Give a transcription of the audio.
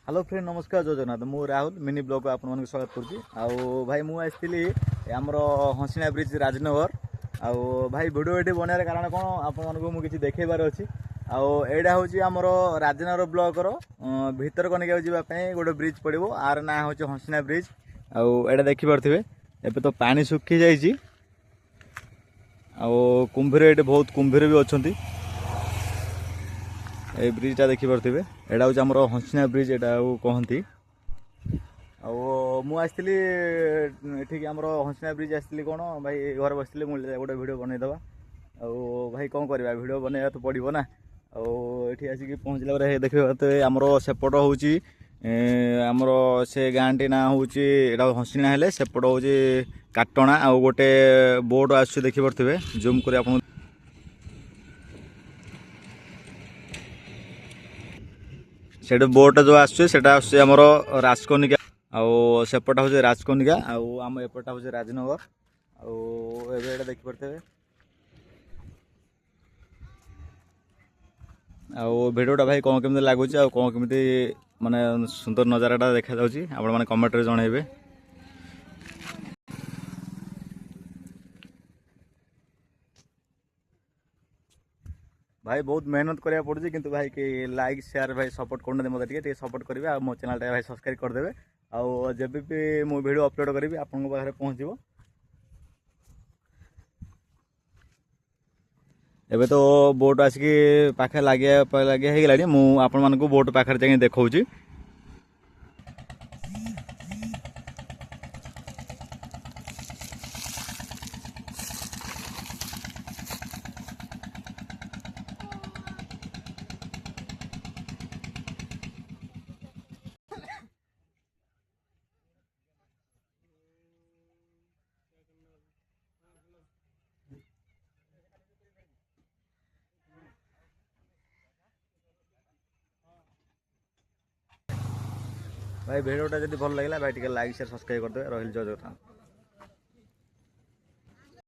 Hello friend नमस्कार जय जगन्नाथ मु राहुल मिनी ब्लॉग को आपन स्वागत करुँची आउ भाई मु आसती आमर हंसिना ब्रिज राजनगर आउ भाई वीडियो ये बनवार कारण कौन आपको मुझे देखबार अच्छी आईटा हूँ आमर राजनगर ब्लॉकर भीतर कनिका जावाई गोटे ब्रिज पड़ो आर ना हूँ हंसिना ब्रिज आईटा देखिपे एबे तो पानी सुखी जाइए कुंभीर ये बहुत कुंभीर भी अच्छा ये ब्रिजटा देखिपे यहाँ हूँ आम हंसिना ब्रिज यहाँ कहती आसती ठीक आम हंसिना ब्रिज आसती कौन भाई घर बस गोटे भिड बनईदे भाई कौन करवा भिड बनवा तो पड़ो ना ये आसिक पहुँचला देखिए तो आमर सेपट हूँ आमर से गाँटी ना हूँ हंसिना हेले सेपट हूँ काटणा आ गोटे बोर्ड आस देखिपे जूम कर से बोट जो आमर राजकनिका सेपटा हूँ राजकनिका आम एपटा हूँ राजनगर आगे देखिपे भिडियोटा भाई कौन केमी लगुच कौन केमी माने सुंदर नजाराटा देखा आपण मैंने कमेंट जनइबे। भाई बहुत मेहनत करा पड़ी किंतु भाई कि लाइक शेयर भाई सपोर्ट करना मत सपोर्ट करेंगे मो चैनल भाई सब्सक्राइब करदे जब भी मो वीडियो अपलोड करी आपन पाखे पहुँचो। एबे तो बोट आसिक पाखे लगे लगे मुझे बोट पाखे जाए देखा भाई वीडियोटा जब भल लगे भाई टे लाइक शेयर सब्सक्राइब करदे रही जय जगन्नाथ।